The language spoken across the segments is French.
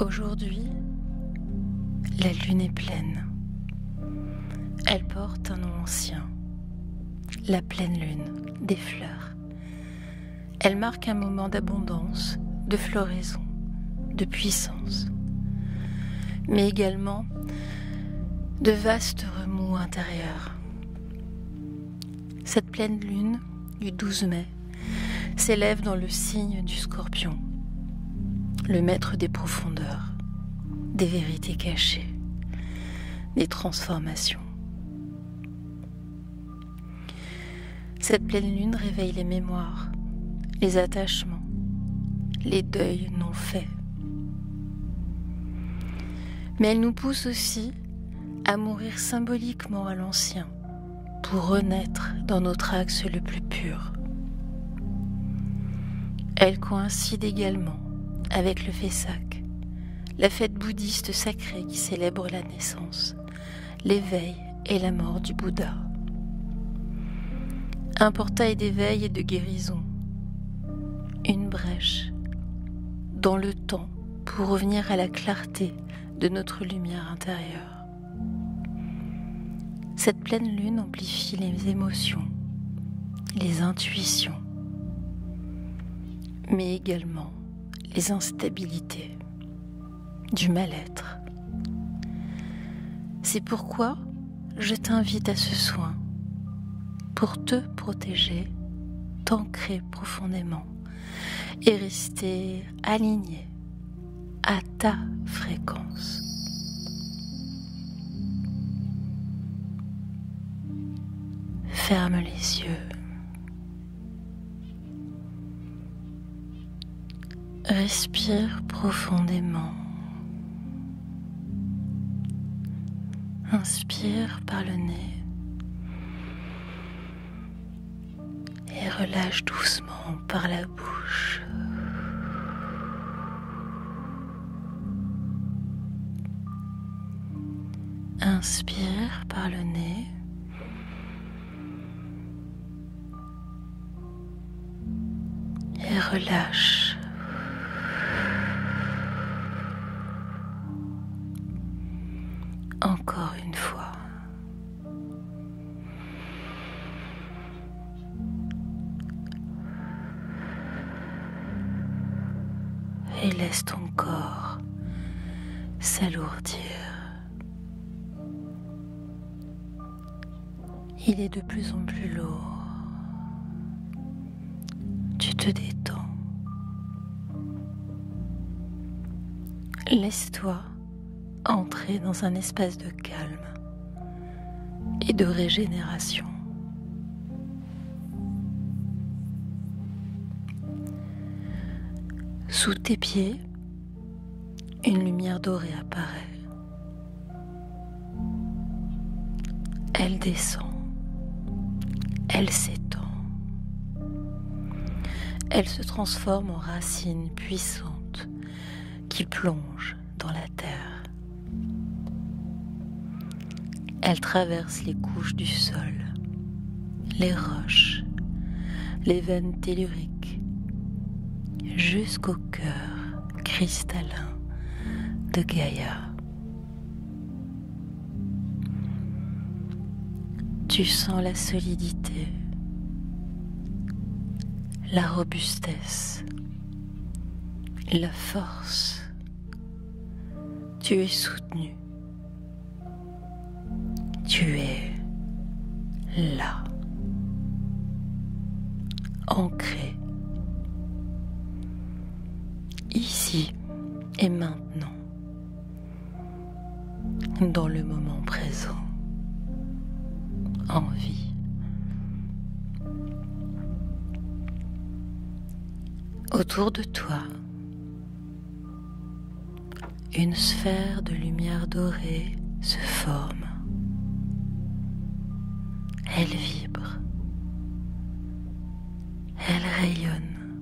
Aujourd'hui, la lune est pleine. Elle porte un nom ancien, la pleine lune des fleurs. Elle marque un moment d'abondance, de floraison, de puissance, mais également de vastes remous intérieurs. Cette pleine lune du 12 mai s'élève dans le signe du Scorpion, le maître des profondeurs, des vérités cachées, des transformations. Cette pleine lune réveille les mémoires, les attachements, les deuils non faits. Mais elle nous pousse aussi à mourir symboliquement à l'ancien pour renaître dans notre axe le plus pur. Elle coïncide également avec le Vesak, la fête bouddhiste sacrée qui célèbre la naissance, l'éveil et la mort du Bouddha. Un portail d'éveil et de guérison, une brèche dans le temps pour revenir à la clarté de notre lumière intérieure. Cette pleine lune amplifie les émotions, les intuitions, mais également les instabilités, du mal-être. C'est pourquoi je t'invite à ce soin pour te protéger, t'ancrer profondément et rester aligné à ta fréquence. Ferme les yeux. Respire profondément. Inspire par le nez et relâche doucement par la bouche. Inspire par le nez et relâche. Encore une fois. Et laisse ton corps s'alourdir. Il est de plus en plus lourd. Tu te détends. Laisse-toi entrer dans un espace de calme et de régénération. Sous tes pieds, une lumière dorée apparaît. Elle descend. Elle s'étend. Elle se transforme en racines puissantes qui plongent dans la terre. Elle traverse les couches du sol, les roches, les veines telluriques, jusqu'au cœur cristallin de Gaïa. Tu sens la solidité, la robustesse, la force. Tu es soutenu. Tu es là, ancré, ici et maintenant, dans le moment présent, en vie. Autour de toi, une sphère de lumière dorée se forme. Elle vibre, elle rayonne,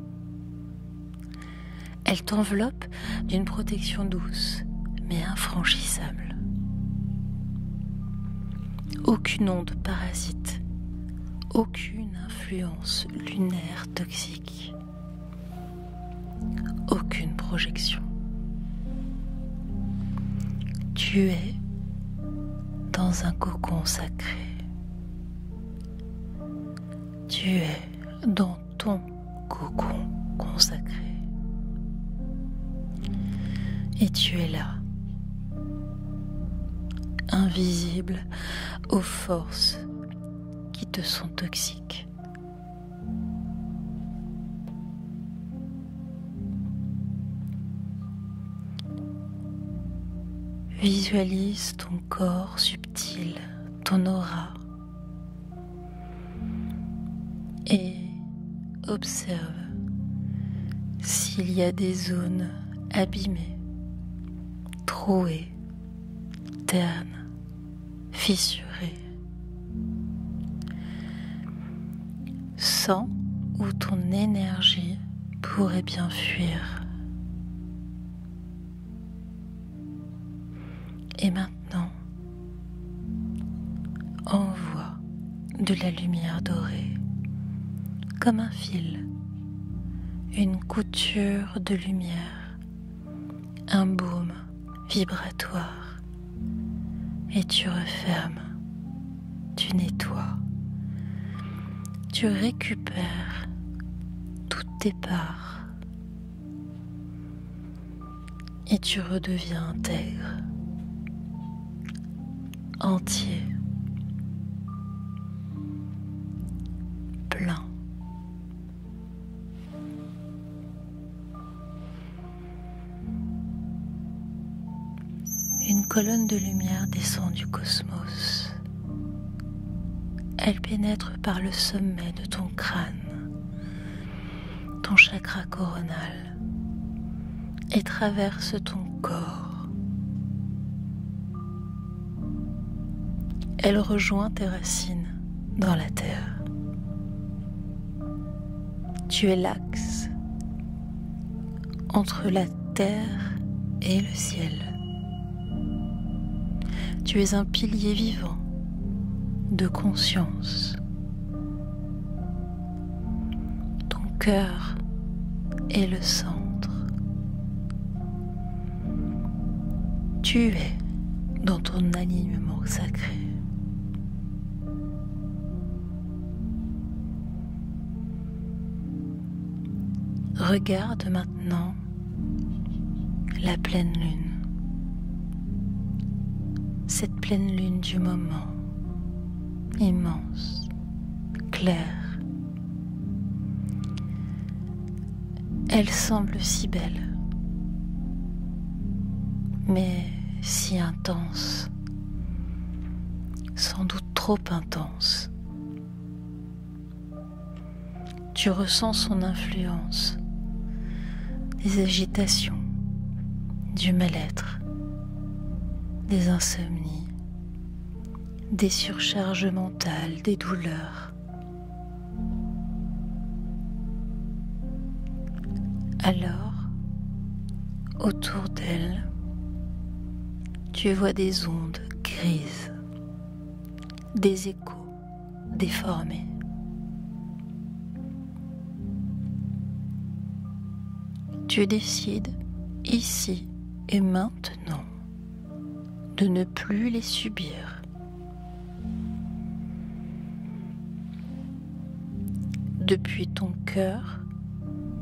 elle t'enveloppe d'une protection douce mais infranchissable. Aucune onde parasite, aucune influence lunaire toxique, aucune projection. Tu es dans un cocon sacré. Tu es dans ton cocon consacré. Et tu es là, invisible aux forces qui te sont toxiques. Visualise ton corps subtil, ton aura, et observe s'il y a des zones abîmées, trouées, ternes, fissurées. Sens où ton énergie pourrait bien fuir. Et maintenant, envoie de la lumière dorée, comme un fil, une couture de lumière, un baume vibratoire, et tu refermes, tu nettoies, tu récupères toutes tes parts, et tu redeviens intègre, entier, plein. Une colonne de lumière descend du cosmos. Elle pénètre par le sommet de ton crâne, ton chakra coronal, et traverse ton corps. Elle rejoint tes racines dans la terre. Tu es l'axe entre la terre et le ciel. Tu es un pilier vivant de conscience. Ton cœur est le centre. Tu es dans ton alignement sacré. Regarde maintenant la pleine lune, cette pleine lune du moment, immense, claire. Elle semble si belle, mais si intense, sans doute trop intense. Tu ressens son influence, des agitations, du mal-être, des insomnies, des surcharges mentales, des douleurs. Alors, autour d'elle, tu vois des ondes grises, des échos déformés. Tu décides, ici et maintenant, de ne plus les subir. Depuis ton cœur,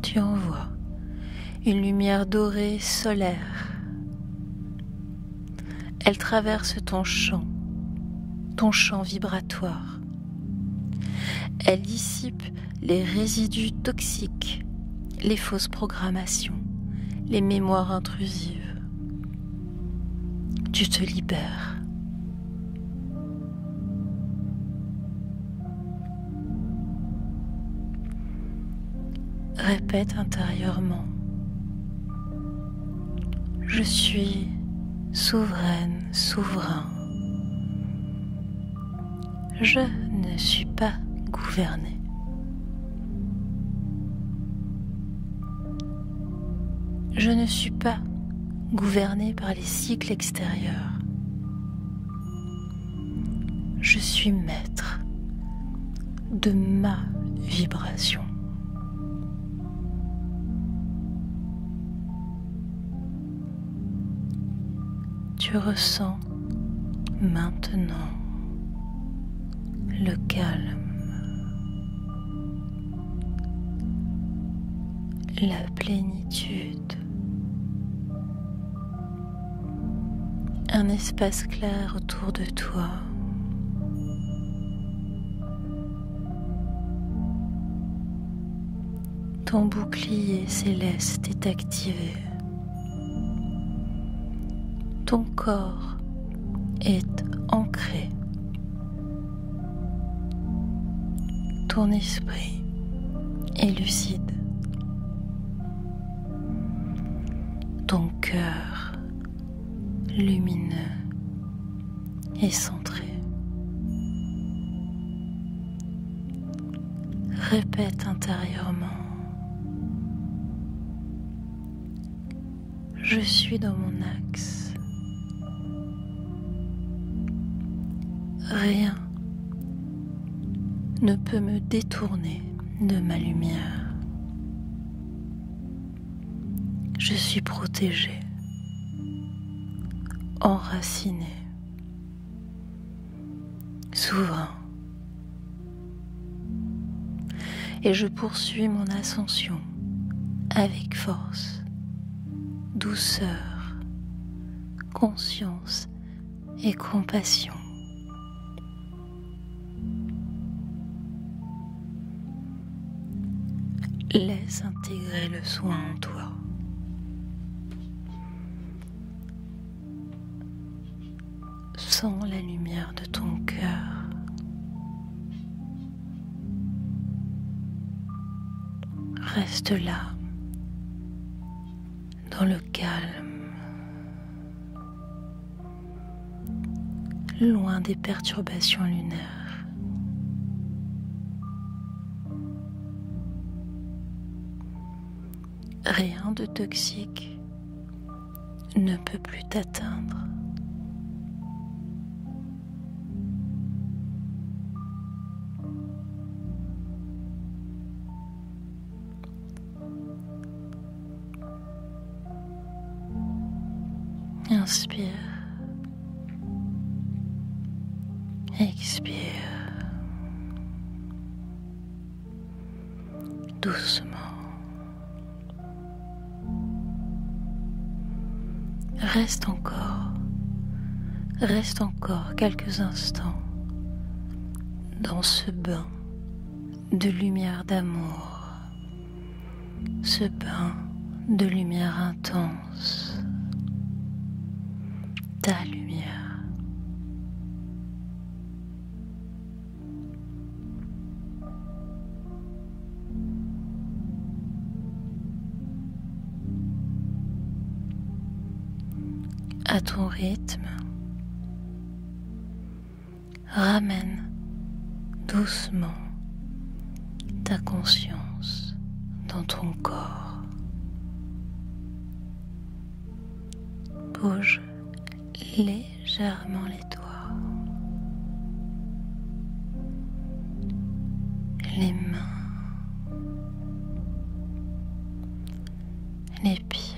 tu envoies une lumière dorée solaire. Elle traverse ton champ vibratoire. Elle dissipe les résidus toxiques, les fausses programmations, les mémoires intrusives. Tu te libères. Répète intérieurement: je suis souveraine, souverain. Je ne suis pas gouverné. Je ne suis pas gouverné par les cycles extérieurs. Je suis maître de ma vibration. Tu ressens maintenant le calme, la plénitude, un espace clair autour de toi. Ton bouclier céleste est activé. Ton corps est ancré. Ton esprit est lucide. Ton cœur lumineux et centré. Répète intérieurement. Je suis dans mon axe. Rien ne peut me détourner de ma lumière. Je suis protégé, enraciné, souverain. Et je poursuis mon ascension avec force, douceur, conscience et compassion. Laisse intégrer le soin en toi. Sens la lumière de ton cœur. Reste là, dans le calme, loin des perturbations lunaires. Rien de toxique ne peut plus t'atteindre. Inspire, expire, doucement. Reste encore quelques instants dans ce bain de lumière d'amour, ce bain de lumière intense, ta lumière. À ton rythme, ramène doucement ta conscience dans ton corps. Bouge légèrement les doigts, les mains, les pieds.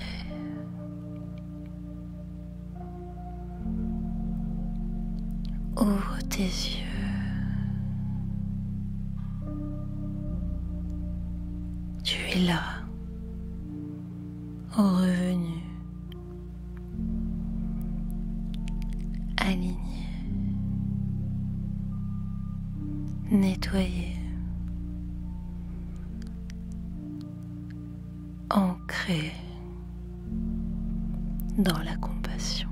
Ouvre tes yeux. Tu es là, revenu, aligné, nettoyé, ancré dans la compassion.